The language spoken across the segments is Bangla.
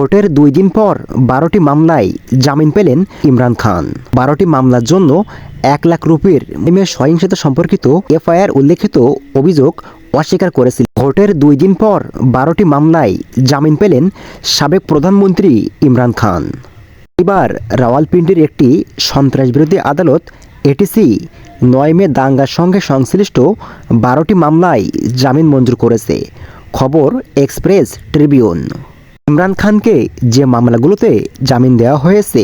ভোটের 2 দিন পর 12টি মামলায় জামিন পেলেন ইমরান খান। 12টি মামলার জন্য 1 লাখ রুপির সহিংসতা সম্পর্কিত এফআইআর উল্লেখিত অভিযোগ অস্বীকার করেছিল। ভোটের 2 দিন পর 12টি মামলায় জামিন পেলেন সাবেক প্রধানমন্ত্রী ইমরান খান। এবার রাওয়ালপিন্ডির একটি সন্ত্রাসবিরোধী আদালত এটিসি 9 মে দাঙ্গার সঙ্গে সংশ্লিষ্ট 12টি মামলায় জামিন মঞ্জুর করেছে। খবর এক্সপ্রেস ট্রিবিউন। ইমরান খানকে যে মামলাগুলোতে জামিন দেওয়া হয়েছে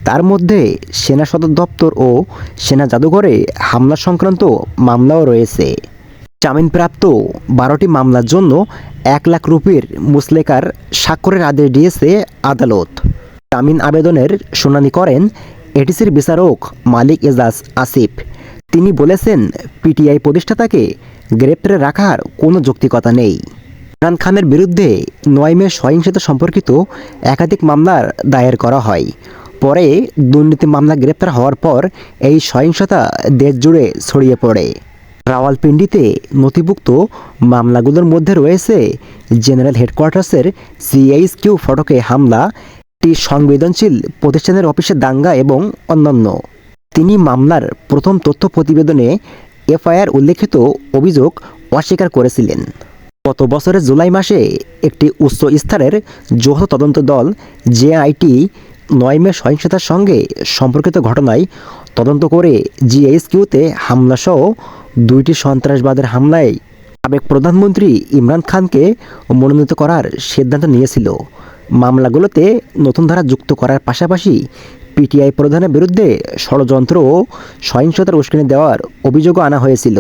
তার মধ্যে সেনা সদর দপ্তর ও সেনা জাদুঘরে হামলা সংক্রান্ত মামলাও রয়েছে। জামিনপ্রাপ্ত 12টি মামলার জন্য 1 লাখ রুপির মুচলেকার স্বাক্ষরের আদেশ দিয়েছে আদালত। জামিন আবেদনের শুনানি করেন এটিসির বিচারক মালিক এজাজ আসিফ। তিনি বলেছেন, পিটিআই প্রতিষ্ঠাতাকে গ্রেপ্তারে রাখার কোনো যৌক্তিকতা নেই। ইমরান খানের বিরুদ্ধে 9 মে সহিংসতা সম্পর্কিত একাধিক মামলার দায়ের করা হয়। পরে দুর্নীতি মামলা গ্রেপ্তার হওয়ার পর এই সহিংসতা দেশ জুড়ে ছড়িয়ে পড়ে। রাওয়ালপিন্ডিতে নথিভুক্ত মামলাগুলোর মধ্যে রয়েছে জেনারেল হেডকোয়ার্টার্সের সিএইচকিউ ফটকে হামলা, একটি সংবেদনশীল প্রতিষ্ঠানের অফিসে দাঙ্গা এবং অন্যান্য। তিনি মামলার প্রথম তথ্য প্রতিবেদনে এফআইআর উল্লেখিত অভিযোগ অস্বীকার করেছিলেন। গত বছরের জুলাই মাসে একটি উচ্চ স্তরের যৌথ তদন্ত দল জেআইটি 9 মে সহিংসতার সঙ্গে সম্পর্কিত ঘটনায় তদন্ত করে জিএইচকিউতে হামলাসহ 2টি সন্ত্রাসবাদের হামলায় সাবেক প্রধানমন্ত্রী ইমরান খানকে মনোনীত করার সিদ্ধান্ত নিয়েছিল। মামলাগুলোতে নতুন ধারা যুক্ত করার পাশাপাশি পিটিআই প্রধানের বিরুদ্ধে ষড়যন্ত্র ও সহিংসতার উস্কানি দেওয়ার অভিযোগও আনা হয়েছিল।